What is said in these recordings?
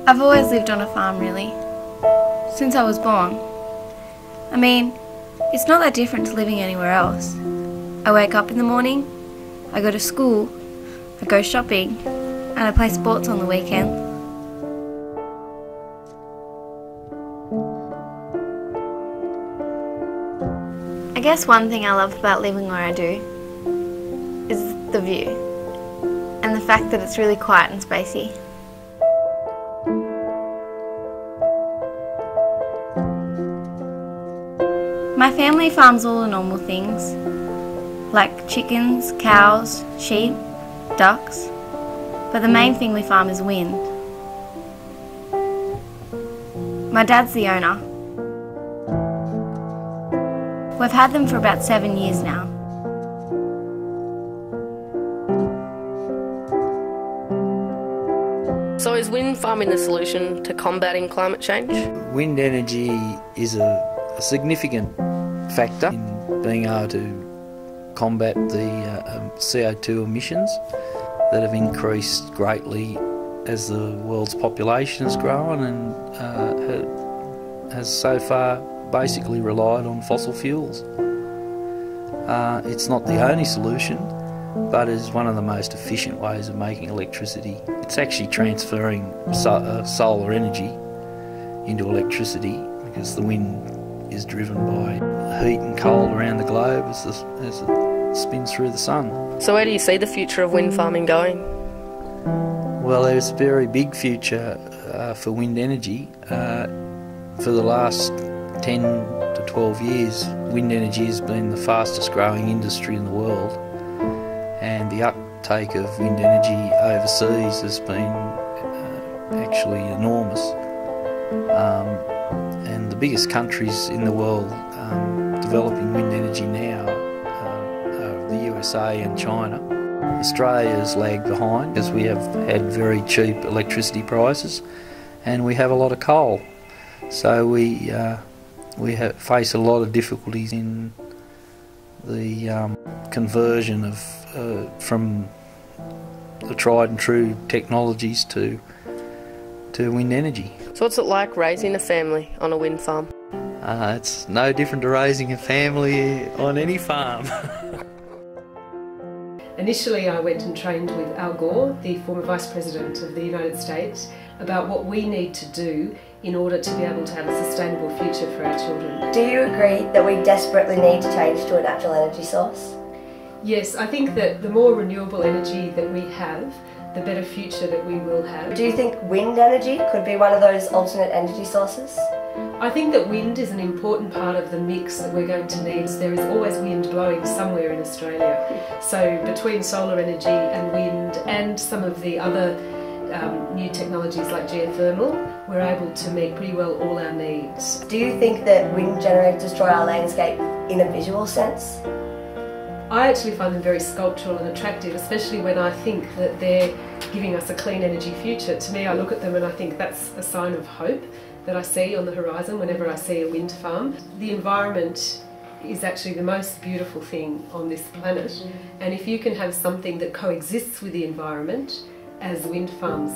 I've always lived on a farm, really, since I was born. I mean, it's not that different to living anywhere else. I wake up in the morning, I go to school, I go shopping, and I play sports on the weekend. I guess one thing I love about living where I do is the view, and the fact that it's really quiet and spacey. My family farms all the normal things, like chickens, cows, sheep, ducks, but the main thing we farm is wind. My dad's the owner. We've had them for about 7 years now. So is wind farming the solution to combating climate change? Wind energy is a significant factor in being able to combat the CO2 emissions that have increased greatly as the world's population has grown and has so far basically relied on fossil fuels. It's not the only solution, but is one of the most efficient ways of making electricity. It's actually transferring solar energy into electricity, because the wind is driven by heat and cold around the globe as it spins through the sun. So where do you see the future of wind farming going? Well, there's a very big future for wind energy. For the last 10 to 12 years, wind energy has been the fastest growing industry in the world, and the uptake of wind energy overseas has been actually enormous. And the biggest countries in the world developing wind energy now are the USA and China. Australia has lagged behind as we have had very cheap electricity prices, and we have a lot of coal. So we face a lot of difficulties in the conversion of from the tried and true technologies to wind energy. So what's it like raising a family on a wind farm? It's no different to raising a family on any farm. Initially I went and trained with Al Gore, the former Vice President of the United States, about what we need to do in order to be able to have a sustainable future for our children. Do you agree that we desperately need to change to a natural energy source? Yes, I think that the more renewable energy that we have, the better future that we will have. Do you think wind energy could be one of those alternate energy sources? I think that wind is an important part of the mix that we're going to need. There is always wind blowing somewhere in Australia. So between solar energy and wind and some of the other new technologies like geothermal, we're able to meet pretty well all our needs. Do you think that wind generators destroy our landscape in a visual sense? I actually find them very sculptural and attractive, especially when I think that they're giving us a clean energy future. To me, I look at them and I think that's a sign of hope that I see on the horizon whenever I see a wind farm. The environment is actually the most beautiful thing on this planet, and if you can have something that coexists with the environment, as wind farms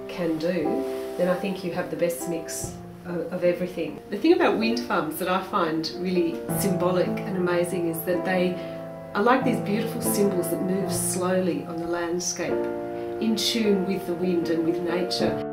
can do, then I think you have the best mix of everything. The thing about wind farms that I find really symbolic and amazing is that they are like these beautiful symbols that move slowly on the landscape, in tune with the wind and with nature.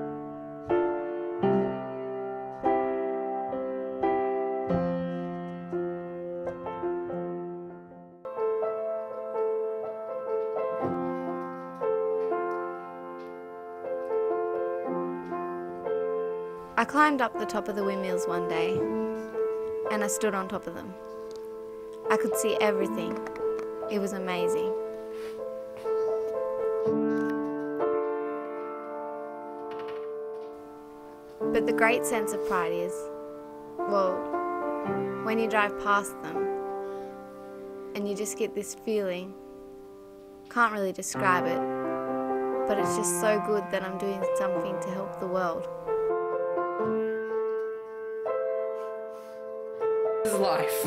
I climbed up the top of the windmills one day, and I stood on top of them. I could see everything. It was amazing. But the great sense of pride is, well, when you drive past them and you just get this feeling, can't really describe it, but it's just so good that I'm doing something to help the world. This is life.